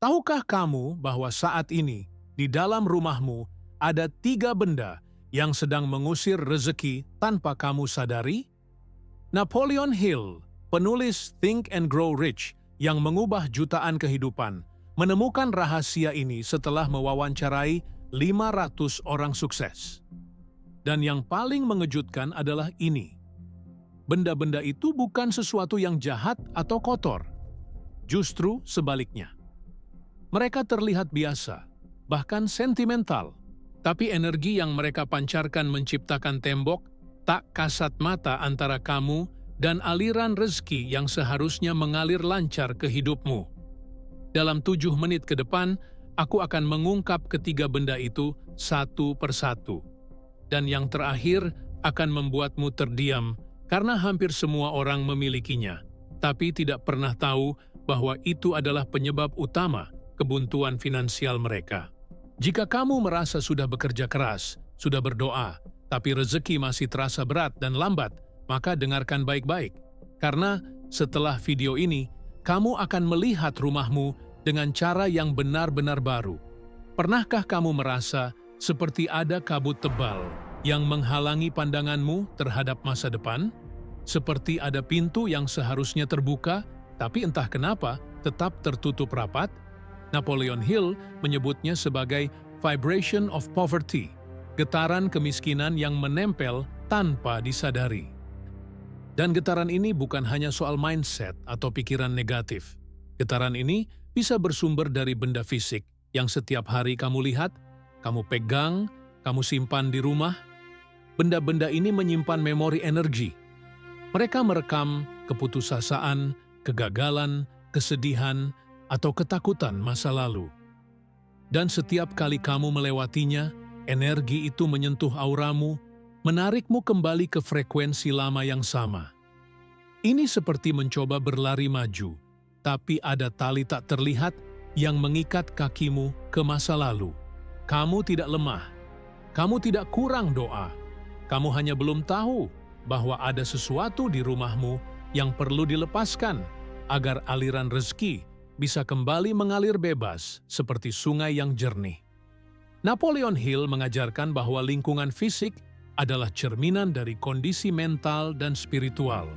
Tahukah kamu bahwa saat ini di dalam rumahmu ada 3 benda yang sedang mengusir rezeki tanpa kamu sadari? Napoleon Hill, penulis Think and Grow Rich yang mengubah jutaan kehidupan, menemukan rahasia ini setelah mewawancarai 500 orang sukses. Dan yang paling mengejutkan adalah ini. Benda-benda itu bukan sesuatu yang jahat atau kotor. Justru sebaliknya. Mereka terlihat biasa, bahkan sentimental. Tapi energi yang mereka pancarkan menciptakan tembok tak kasat mata antara kamu dan aliran rezeki yang seharusnya mengalir lancar ke hidupmu. Dalam 7 menit ke depan, aku akan mengungkap ketiga benda itu satu persatu. Dan yang terakhir akan membuatmu terdiam karena hampir semua orang memilikinya, tapi tidak pernah tahu bahwa itu adalah penyebab utama kebuntuan finansial mereka. Jika kamu merasa sudah bekerja keras, sudah berdoa, tapi rezeki masih terasa berat dan lambat, maka dengarkan baik-baik. Karena setelah video ini, kamu akan melihat rumahmu dengan cara yang benar-benar baru. Pernahkah kamu merasa seperti ada kabut tebal yang menghalangi pandanganmu terhadap masa depan? Seperti ada pintu yang seharusnya terbuka, tapi entah kenapa tetap tertutup rapat? Napoleon Hill menyebutnya sebagai vibration of poverty, getaran kemiskinan yang menempel tanpa disadari. Dan getaran ini bukan hanya soal mindset atau pikiran negatif. Getaran ini bisa bersumber dari benda fisik yang setiap hari kamu lihat, kamu pegang, kamu simpan di rumah. Benda-benda ini menyimpan memori energi. Mereka merekam keputusasaan, kegagalan, kesedihan, atau ketakutan masa lalu. Dan setiap kali kamu melewatinya, energi itu menyentuh auramu, menarikmu kembali ke frekuensi lama yang sama. Ini seperti mencoba berlari maju, tapi ada tali tak terlihat yang mengikat kakimu ke masa lalu. Kamu tidak lemah, kamu tidak kurang doa. Kamu hanya belum tahu bahwa ada sesuatu di rumahmu yang perlu dilepaskan agar aliran rezeki bisa kembali mengalir bebas seperti sungai yang jernih. Napoleon Hill mengajarkan bahwa lingkungan fisik adalah cerminan dari kondisi mental dan spiritual.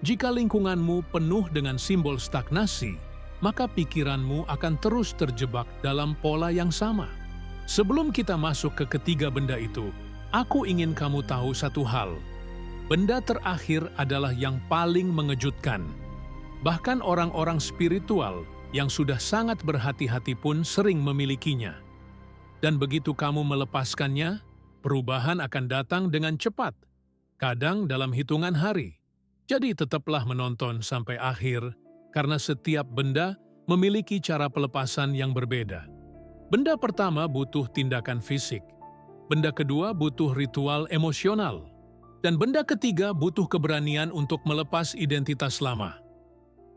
Jika lingkunganmu penuh dengan simbol stagnasi, maka pikiranmu akan terus terjebak dalam pola yang sama. Sebelum kita masuk ke ketiga benda itu, aku ingin kamu tahu satu hal. Benda terakhir adalah yang paling mengejutkan. Bahkan orang-orang spiritual yang sudah sangat berhati-hati pun sering memilikinya. Dan begitu kamu melepaskannya, perubahan akan datang dengan cepat, kadang dalam hitungan hari. Jadi tetaplah menonton sampai akhir, karena setiap benda memiliki cara pelepasan yang berbeda. Benda pertama butuh tindakan fisik. Benda kedua butuh ritual emosional. Dan benda ketiga butuh keberanian untuk melepas identitas lama.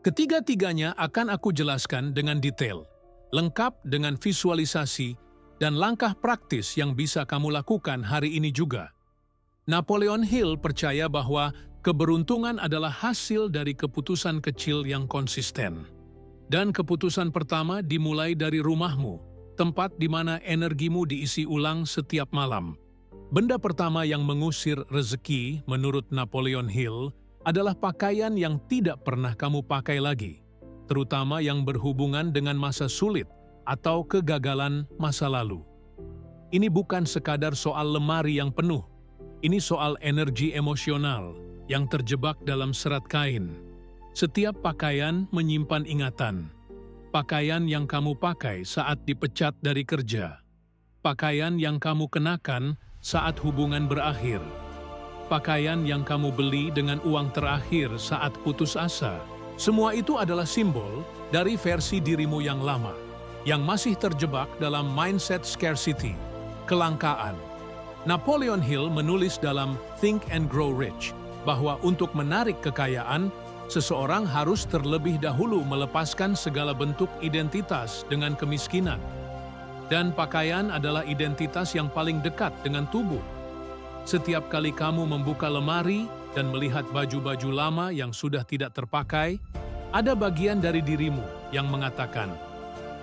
Ketiga-tiganya akan aku jelaskan dengan detail, lengkap dengan visualisasi dan langkah praktis yang bisa kamu lakukan hari ini juga. Napoleon Hill percaya bahwa keberuntungan adalah hasil dari keputusan kecil yang konsisten. Dan keputusan pertama dimulai dari rumahmu, tempat di mana energimu diisi ulang setiap malam. Benda pertama yang mengusir rezeki menurut Napoleon Hill adalah pakaian yang tidak pernah kamu pakai lagi, terutama yang berhubungan dengan masa sulit atau kegagalan masa lalu. Ini bukan sekadar soal lemari yang penuh, ini soal energi emosional yang terjebak dalam serat kain. Setiap pakaian menyimpan ingatan. Pakaian yang kamu pakai saat dipecat dari kerja. Pakaian yang kamu kenakan saat hubungan berakhir. Pakaian yang kamu beli dengan uang terakhir saat putus asa. Semua itu adalah simbol dari versi dirimu yang lama, yang masih terjebak dalam mindset scarcity, kelangkaan. Napoleon Hill menulis dalam Think and Grow Rich bahwa untuk menarik kekayaan, seseorang harus terlebih dahulu melepaskan segala bentuk identitas dengan kemiskinan. Dan pakaian adalah identitas yang paling dekat dengan tubuh. Setiap kali kamu membuka lemari dan melihat baju-baju lama yang sudah tidak terpakai, ada bagian dari dirimu yang mengatakan,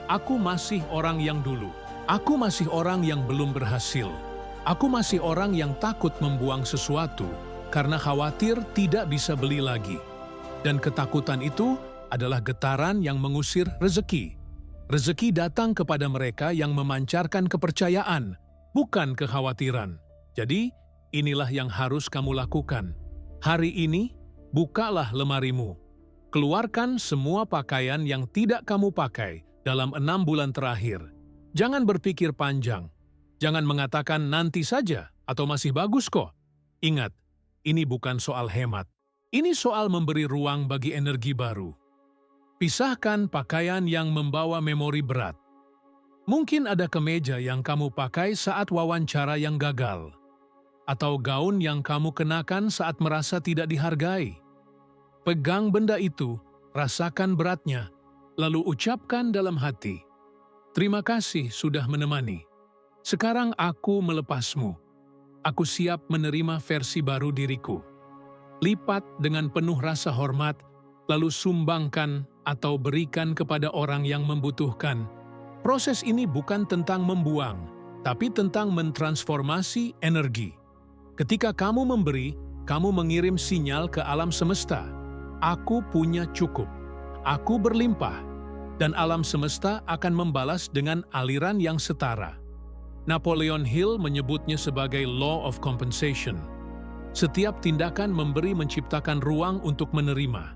Aku masih orang yang dulu. Aku masih orang yang belum berhasil. Aku masih orang yang takut membuang sesuatu karena khawatir tidak bisa beli lagi. Dan ketakutan itu adalah getaran yang mengusir rezeki. Rezeki datang kepada mereka yang memancarkan kepercayaan, bukan kekhawatiran. Jadi, inilah yang harus kamu lakukan. Hari ini, bukalah lemarimu. Keluarkan semua pakaian yang tidak kamu pakai dalam 6 bulan terakhir. Jangan berpikir panjang. Jangan mengatakan nanti saja atau masih bagus kok. Ingat, ini bukan soal hemat. Ini soal memberi ruang bagi energi baru. Pisahkan pakaian yang membawa memori berat. Mungkin ada kemeja yang kamu pakai saat wawancara yang gagal, atau gaun yang kamu kenakan saat merasa tidak dihargai. Pegang benda itu, rasakan beratnya, lalu ucapkan dalam hati, "Terima kasih sudah menemani. Sekarang aku melepasmu. Aku siap menerima versi baru diriku." Lipat dengan penuh rasa hormat, lalu sumbangkan atau berikan kepada orang yang membutuhkan. Proses ini bukan tentang membuang, tapi tentang mentransformasi energi. Ketika kamu memberi, kamu mengirim sinyal ke alam semesta. Aku punya cukup. Aku berlimpah. Dan alam semesta akan membalas dengan aliran yang setara. Napoleon Hill menyebutnya sebagai law of compensation. Setiap tindakan memberi menciptakan ruang untuk menerima.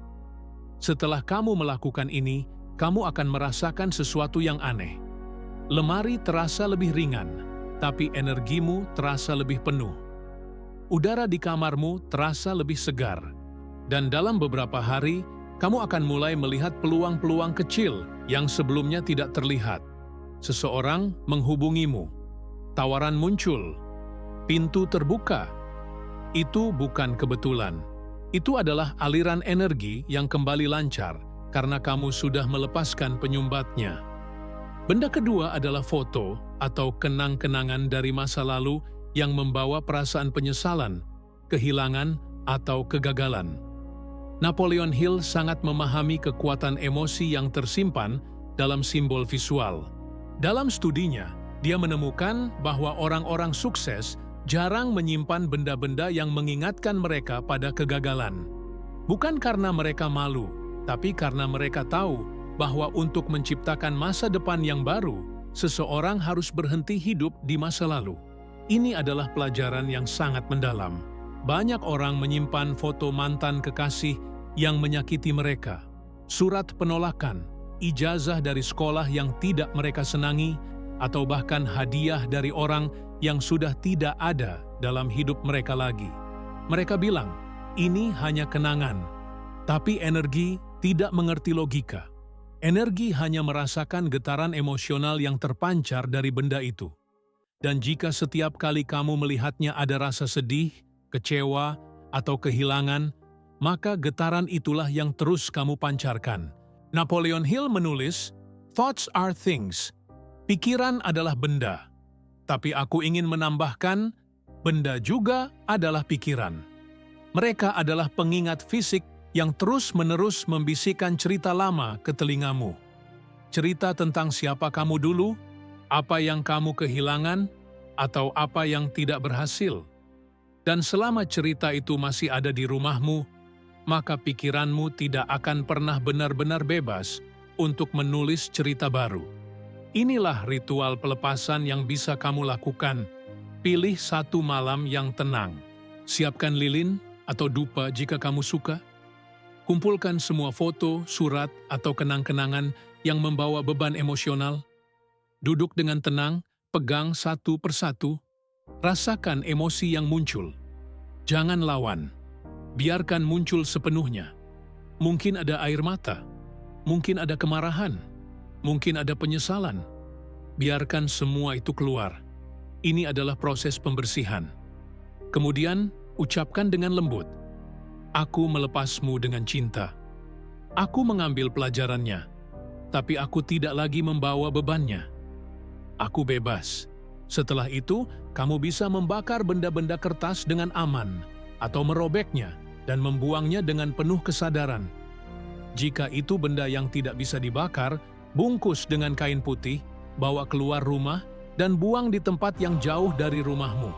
Setelah kamu melakukan ini, kamu akan merasakan sesuatu yang aneh. Lemari terasa lebih ringan, tapi energimu terasa lebih penuh. Udara di kamarmu terasa lebih segar. Dan dalam beberapa hari, kamu akan mulai melihat peluang-peluang kecil yang sebelumnya tidak terlihat. Seseorang menghubungimu. Tawaran muncul. Pintu terbuka. Itu bukan kebetulan. Itu adalah aliran energi yang kembali lancar karena kamu sudah melepaskan penyumbatnya. Benda kedua adalah foto atau kenang-kenangan dari masa lalu yang membawa perasaan penyesalan, kehilangan, atau kegagalan. Napoleon Hill sangat memahami kekuatan emosi yang tersimpan dalam simbol visual. Dalam studinya, dia menemukan bahwa orang-orang sukses jarang menyimpan benda-benda yang mengingatkan mereka pada kegagalan. Bukan karena mereka malu, tapi karena mereka tahu bahwa untuk menciptakan masa depan yang baru, seseorang harus berhenti hidup di masa lalu. Ini adalah pelajaran yang sangat mendalam. Banyak orang menyimpan foto mantan kekasih yang menyakiti mereka, surat penolakan, ijazah dari sekolah yang tidak mereka senangi, atau bahkan hadiah dari orang yang sudah tidak ada dalam hidup mereka lagi. Mereka bilang, ini hanya kenangan. Tapi energi tidak mengerti logika. Energi hanya merasakan getaran emosional yang terpancar dari benda itu. Dan jika setiap kali kamu melihatnya ada rasa sedih, kecewa, atau kehilangan, maka getaran itulah yang terus kamu pancarkan. Napoleon Hill menulis, "Thoughts are things." Pikiran adalah benda. Tapi aku ingin menambahkan, benda juga adalah pikiran. Mereka adalah pengingat fisik yang terus-menerus membisikkan cerita lama ke telingamu. Cerita tentang siapa kamu dulu, apa yang kamu kehilangan, atau apa yang tidak berhasil. Dan selama cerita itu masih ada di rumahmu, maka pikiranmu tidak akan pernah benar-benar bebas untuk menulis cerita baru. Inilah ritual pelepasan yang bisa kamu lakukan. Pilih satu malam yang tenang. Siapkan lilin atau dupa jika kamu suka. Kumpulkan semua foto, surat, atau kenang-kenangan yang membawa beban emosional. Duduk dengan tenang, pegang satu persatu. Rasakan emosi yang muncul. Jangan lawan. Biarkan muncul sepenuhnya. Mungkin ada air mata. Mungkin ada kemarahan. Mungkin ada penyesalan. Biarkan semua itu keluar. Ini adalah proses pembersihan. Kemudian, ucapkan dengan lembut, "Aku melepasmu dengan cinta. Aku mengambil pelajarannya, tapi aku tidak lagi membawa bebannya. Aku bebas." Setelah itu, kamu bisa membakar benda-benda kertas dengan aman, atau merobeknya dan membuangnya dengan penuh kesadaran. Jika itu benda yang tidak bisa dibakar, bungkus dengan kain putih, bawa keluar rumah, dan buang di tempat yang jauh dari rumahmu.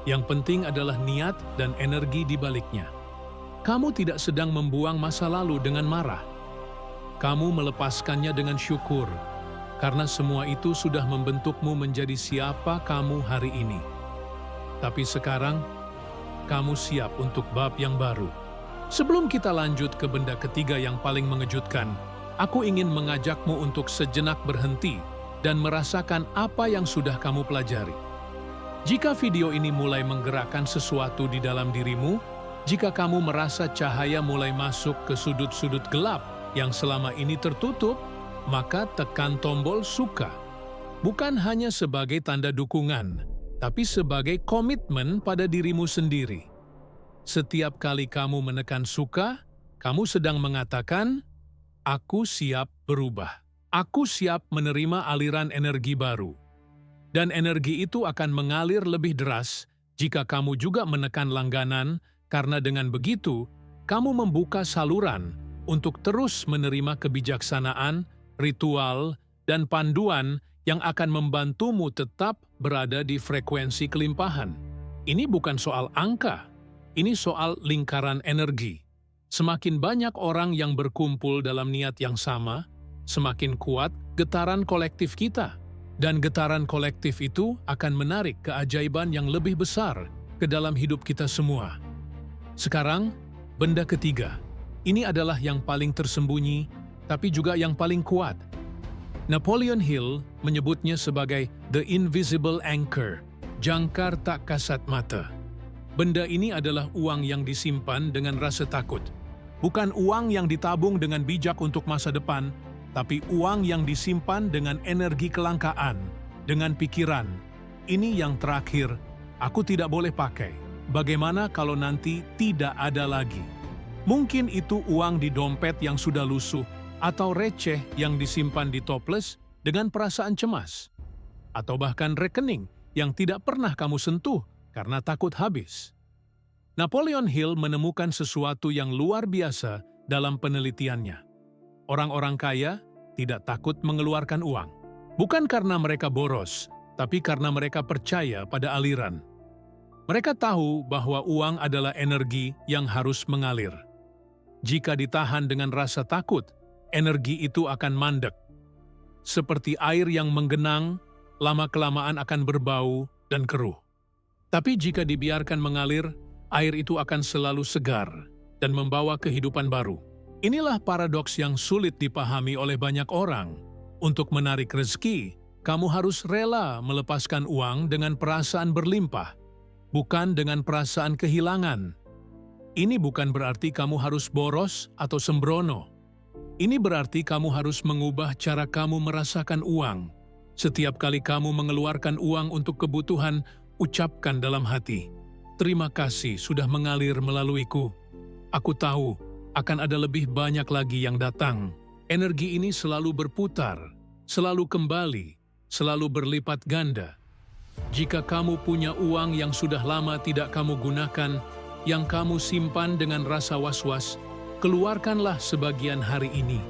Yang penting adalah niat dan energi di baliknya. Kamu tidak sedang membuang masa lalu dengan marah. Kamu melepaskannya dengan syukur, karena semua itu sudah membentukmu menjadi siapa kamu hari ini. Tapi sekarang, kamu siap untuk bab yang baru. Sebelum kita lanjut ke benda ketiga yang paling mengejutkan, aku ingin mengajakmu untuk sejenak berhenti dan merasakan apa yang sudah kamu pelajari. Jika video ini mulai menggerakkan sesuatu di dalam dirimu, jika kamu merasa cahaya mulai masuk ke sudut-sudut gelap yang selama ini tertutup, maka tekan tombol suka. Bukan hanya sebagai tanda dukungan, tapi sebagai komitmen pada dirimu sendiri. Setiap kali kamu menekan suka, kamu sedang mengatakan, "Aku siap berubah. Aku siap menerima aliran energi baru." Dan energi itu akan mengalir lebih deras jika kamu juga menekan langganan, karena dengan begitu, kamu membuka saluran untuk terus menerima kebijaksanaan, ritual, dan panduan yang akan membantumu tetap berada di frekuensi kelimpahan. Ini bukan soal angka, ini soal lingkaran energi. Semakin banyak orang yang berkumpul dalam niat yang sama, semakin kuat getaran kolektif kita. Dan getaran kolektif itu akan menarik keajaiban yang lebih besar ke dalam hidup kita semua. Sekarang, benda ketiga. Ini adalah yang paling tersembunyi, tapi juga yang paling kuat. Napoleon Hill menyebutnya sebagai the invisible anchor, jangkar tak kasat mata. Benda ini adalah uang yang disimpan dengan rasa takut. Bukan uang yang ditabung dengan bijak untuk masa depan, tapi uang yang disimpan dengan energi kelangkaan, dengan pikiran. Ini yang terakhir, aku tidak boleh pakai. Bagaimana kalau nanti tidak ada lagi? Mungkin itu uang di dompet yang sudah lusuh, atau receh yang disimpan di toples dengan perasaan cemas. Atau bahkan rekening yang tidak pernah kamu sentuh karena takut habis. Napoleon Hill menemukan sesuatu yang luar biasa dalam penelitiannya. Orang-orang kaya tidak takut mengeluarkan uang. Bukan karena mereka boros, tapi karena mereka percaya pada aliran. Mereka tahu bahwa uang adalah energi yang harus mengalir. Jika ditahan dengan rasa takut, energi itu akan mandek. Seperti air yang menggenang, lama-kelamaan akan berbau dan keruh. Tapi jika dibiarkan mengalir, air itu akan selalu segar dan membawa kehidupan baru. Inilah paradoks yang sulit dipahami oleh banyak orang. Untuk menarik rezeki, kamu harus rela melepaskan uang dengan perasaan berlimpah, bukan dengan perasaan kehilangan. Ini bukan berarti kamu harus boros atau sembrono. Ini berarti kamu harus mengubah cara kamu merasakan uang. Setiap kali kamu mengeluarkan uang untuk kebutuhan, ucapkan dalam hati, "Terima kasih sudah mengalir melaluiku. Aku tahu akan ada lebih banyak lagi yang datang." Energi ini selalu berputar, selalu kembali, selalu berlipat ganda. Jika kamu punya uang yang sudah lama tidak kamu gunakan, yang kamu simpan dengan rasa was-was, keluarkanlah sebagian hari ini.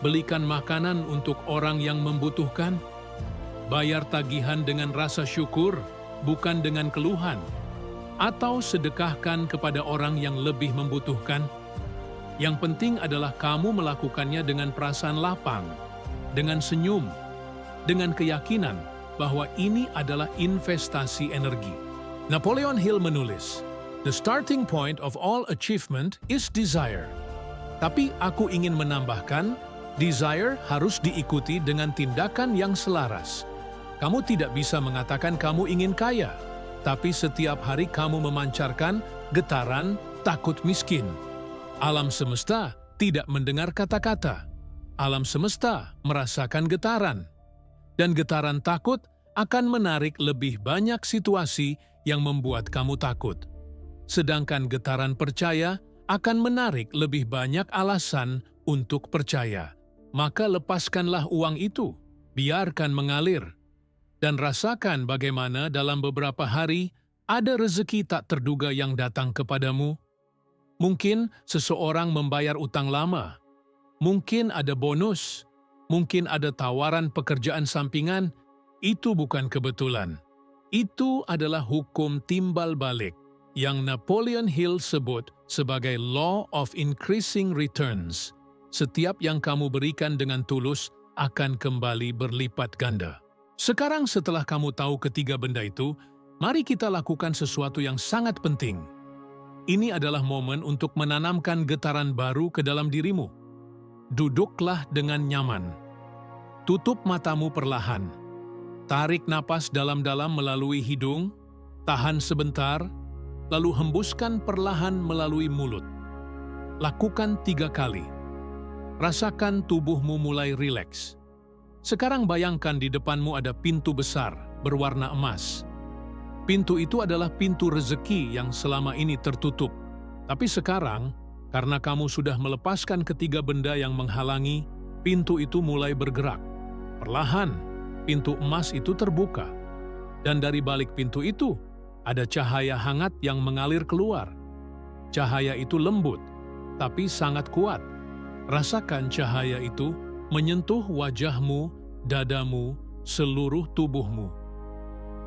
Belikan makanan untuk orang yang membutuhkan. Bayar tagihan dengan rasa syukur, bukan dengan keluhan. Atau sedekahkan kepada orang yang lebih membutuhkan. Yang penting adalah kamu melakukannya dengan perasaan lapang, dengan senyum, dengan keyakinan bahwa ini adalah investasi energi. Napoleon Hill menulis, "The starting point of all achievement is desire." Tapi aku ingin menambahkan, desire harus diikuti dengan tindakan yang selaras. Kamu tidak bisa mengatakan kamu ingin kaya, tapi setiap hari kamu memancarkan getaran takut miskin. Alam semesta tidak mendengar kata-kata. Alam semesta merasakan getaran. Dan getaran takut akan menarik lebih banyak situasi yang membuat kamu takut. Sedangkan getaran percaya akan menarik lebih banyak alasan untuk percaya. Maka lepaskanlah uang itu, biarkan mengalir. Dan rasakan bagaimana dalam beberapa hari ada rezeki tak terduga yang datang kepadamu. Mungkin seseorang membayar utang lama. Mungkin ada bonus. Mungkin ada tawaran pekerjaan sampingan, itu bukan kebetulan. Itu adalah hukum timbal balik yang Napoleon Hill sebut sebagai Law of Increasing Returns. Setiap yang kamu berikan dengan tulus akan kembali berlipat ganda. Sekarang setelah kamu tahu ketiga benda itu, mari kita lakukan sesuatu yang sangat penting. Ini adalah momen untuk menanamkan getaran baru ke dalam dirimu. Duduklah dengan nyaman. Tutup matamu perlahan. Tarik napas dalam-dalam melalui hidung, tahan sebentar, lalu hembuskan perlahan melalui mulut. Lakukan 3 kali. Rasakan tubuhmu mulai rileks. Sekarang bayangkan di depanmu ada pintu besar berwarna emas. Pintu itu adalah pintu rezeki yang selama ini tertutup. Tapi sekarang, karena kamu sudah melepaskan ketiga benda yang menghalangi, pintu itu mulai bergerak. Perlahan, pintu emas itu terbuka. Dan dari balik pintu itu, ada cahaya hangat yang mengalir keluar. Cahaya itu lembut, tapi sangat kuat. Rasakan cahaya itu menyentuh wajahmu, dadamu, seluruh tubuhmu.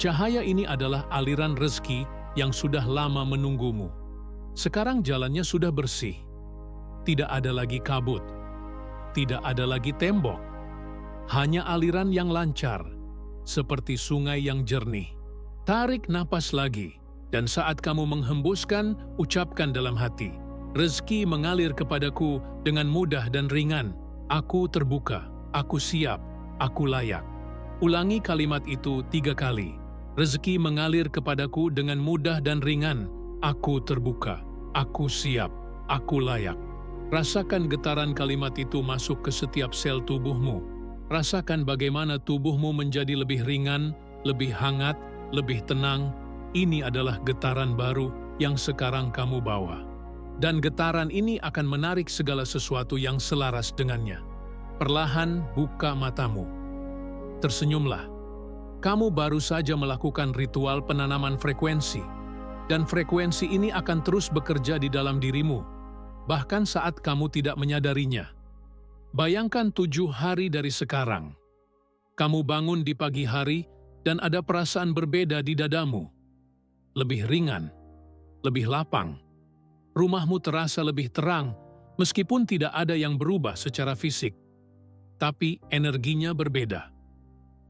Cahaya ini adalah aliran rezeki yang sudah lama menunggumu. Sekarang jalannya sudah bersih. Tidak ada lagi kabut. Tidak ada lagi tembok. Hanya aliran yang lancar, seperti sungai yang jernih. Tarik napas lagi, dan saat kamu menghembuskan, ucapkan dalam hati, rezeki mengalir kepadaku dengan mudah dan ringan. Aku terbuka, aku siap, aku layak. Ulangi kalimat itu 3 kali. Rezeki mengalir kepadaku dengan mudah dan ringan. Aku terbuka, aku siap, aku layak. Rasakan getaran kalimat itu masuk ke setiap sel tubuhmu. Rasakan bagaimana tubuhmu menjadi lebih ringan, lebih hangat, lebih tenang. Ini adalah getaran baru yang sekarang kamu bawa. Dan getaran ini akan menarik segala sesuatu yang selaras dengannya. Perlahan buka matamu. Tersenyumlah. Kamu baru saja melakukan ritual penanaman frekuensi, dan frekuensi ini akan terus bekerja di dalam dirimu, bahkan saat kamu tidak menyadarinya. Bayangkan 7 hari dari sekarang. Kamu bangun di pagi hari dan ada perasaan berbeda di dadamu. Lebih ringan, lebih lapang. Rumahmu terasa lebih terang, meskipun tidak ada yang berubah secara fisik. Tapi energinya berbeda.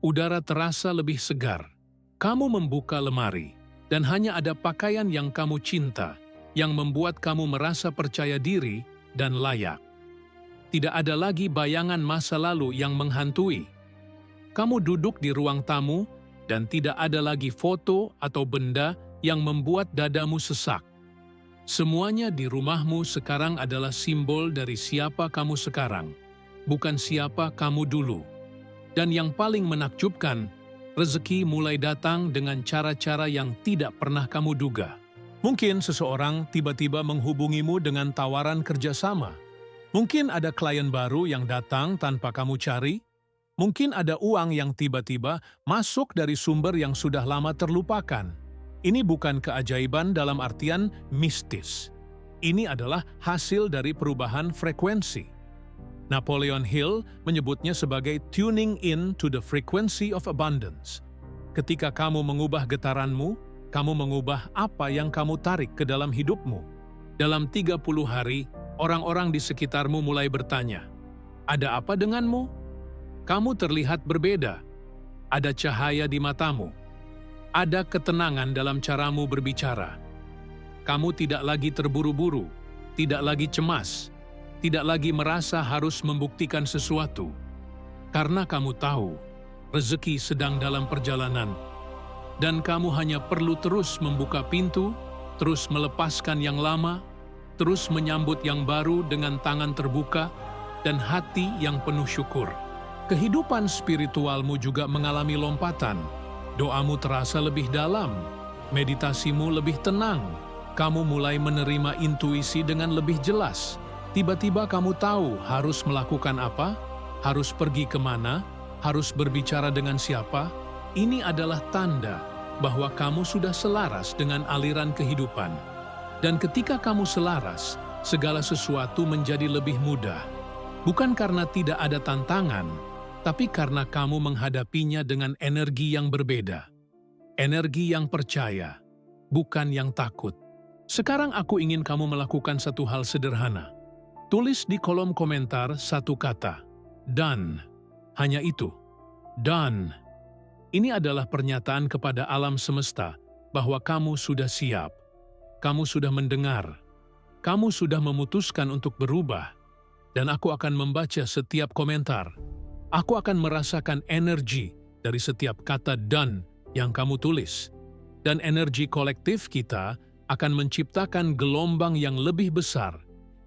Udara terasa lebih segar. Kamu membuka lemari, dan hanya ada pakaian yang kamu cinta, yang membuat kamu merasa percaya diri dan layak. Tidak ada lagi bayangan masa lalu yang menghantui. Kamu duduk di ruang tamu, dan tidak ada lagi foto atau benda yang membuat dadamu sesak. Semuanya di rumahmu sekarang adalah simbol dari siapa kamu sekarang, bukan siapa kamu dulu. Dan yang paling menakjubkan, rezeki mulai datang dengan cara-cara yang tidak pernah kamu duga. Mungkin seseorang tiba-tiba menghubungimu dengan tawaran kerjasama. Mungkin ada klien baru yang datang tanpa kamu cari. Mungkin ada uang yang tiba-tiba masuk dari sumber yang sudah lama terlupakan. Ini bukan keajaiban dalam artian mistis. Ini adalah hasil dari perubahan frekuensi. Napoleon Hill menyebutnya sebagai tuning in to the frequency of abundance. Ketika kamu mengubah getaranmu, kamu mengubah apa yang kamu tarik ke dalam hidupmu. Dalam 30 hari, orang-orang di sekitarmu mulai bertanya, "Ada apa denganmu?" Kamu terlihat berbeda. Ada cahaya di matamu. Ada ketenangan dalam caramu berbicara. Kamu tidak lagi terburu-buru, tidak lagi cemas, tidak lagi merasa harus membuktikan sesuatu. Karena kamu tahu, rezeki sedang dalam perjalanan. Dan kamu hanya perlu terus membuka pintu, terus melepaskan yang lama, terus menyambut yang baru dengan tangan terbuka, dan hati yang penuh syukur. Kehidupan spiritualmu juga mengalami lompatan. Doamu terasa lebih dalam, meditasimu lebih tenang. Kamu mulai menerima intuisi dengan lebih jelas. Tiba-tiba kamu tahu harus melakukan apa, harus pergi kemana, harus berbicara dengan siapa. Ini adalah tanda bahwa kamu sudah selaras dengan aliran kehidupan. Dan ketika kamu selaras, segala sesuatu menjadi lebih mudah. Bukan karena tidak ada tantangan, tapi karena kamu menghadapinya dengan energi yang berbeda. Energi yang percaya, bukan yang takut. Sekarang aku ingin kamu melakukan satu hal sederhana. Tulis di kolom komentar satu kata, "Done." Hanya itu, done. Ini adalah pernyataan kepada alam semesta bahwa kamu sudah siap. Kamu sudah mendengar. Kamu sudah memutuskan untuk berubah. Dan aku akan membaca setiap komentar. Aku akan merasakan energi dari setiap kata done yang kamu tulis. Dan energi kolektif kita akan menciptakan gelombang yang lebih besar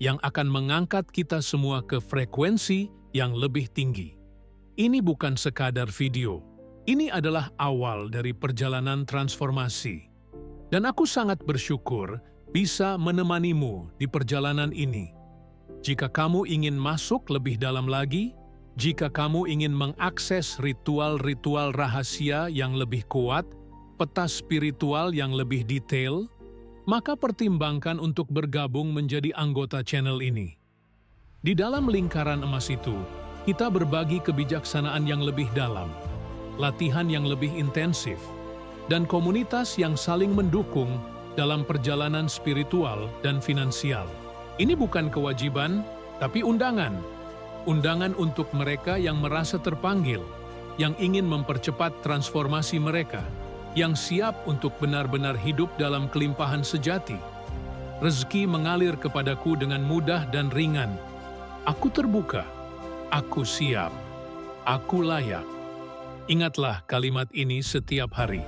yang akan mengangkat kita semua ke frekuensi yang lebih tinggi. Ini bukan sekadar video. Ini adalah awal dari perjalanan transformasi. Dan aku sangat bersyukur bisa menemanimu di perjalanan ini. Jika kamu ingin masuk lebih dalam lagi, jika kamu ingin mengakses ritual-ritual rahasia yang lebih kuat, peta spiritual yang lebih detail, maka pertimbangkan untuk bergabung menjadi anggota channel ini. Di dalam lingkaran emas itu, kita berbagi kebijaksanaan yang lebih dalam, latihan yang lebih intensif, dan komunitas yang saling mendukung dalam perjalanan spiritual dan finansial. Ini bukan kewajiban, tapi undangan. Undangan untuk mereka yang merasa terpanggil, yang ingin mempercepat transformasi mereka, yang siap untuk benar-benar hidup dalam kelimpahan sejati. Rezeki mengalir kepadaku dengan mudah dan ringan. Aku terbuka. Aku siap. Aku layak. Ingatlah kalimat ini setiap hari.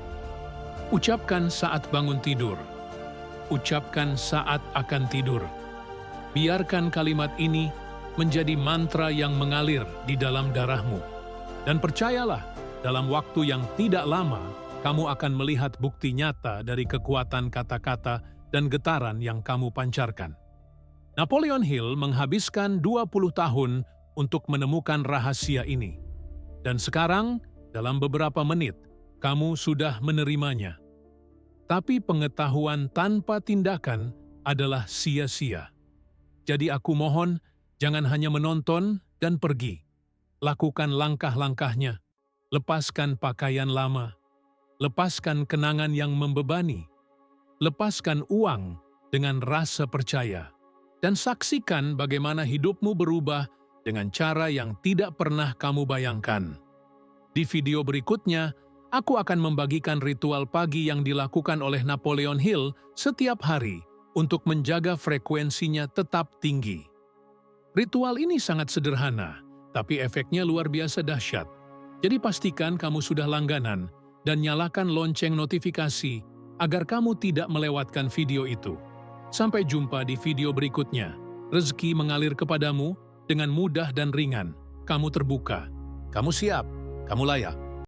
Ucapkan saat bangun tidur. Ucapkan saat akan tidur. Biarkan kalimat ini menjadi mantra yang mengalir di dalam darahmu. Dan percayalah, dalam waktu yang tidak lama, kamu akan melihat bukti nyata dari kekuatan kata-kata dan getaran yang kamu pancarkan. Napoleon Hill menghabiskan 20 tahun untuk menemukan rahasia ini. Dan sekarang, dalam beberapa menit, kamu sudah menerimanya. Tapi pengetahuan tanpa tindakan adalah sia-sia. Jadi aku mohon, jangan hanya menonton dan pergi. Lakukan langkah-langkahnya. Lepaskan pakaian lama. Lepaskan kenangan yang membebani. Lepaskan uang dengan rasa percaya. Dan saksikan bagaimana hidupmu berubah dengan cara yang tidak pernah kamu bayangkan. Di video berikutnya, aku akan membagikan ritual pagi yang dilakukan oleh Napoleon Hill setiap hari untuk menjaga frekuensinya tetap tinggi. Ritual ini sangat sederhana, tapi efeknya luar biasa dahsyat. Jadi pastikan kamu sudah langganan dan nyalakan lonceng notifikasi agar kamu tidak melewatkan video itu. Sampai jumpa di video berikutnya. Rezeki mengalir kepadamu dengan mudah dan ringan. Kamu terbuka. Kamu siap. Kamu layak.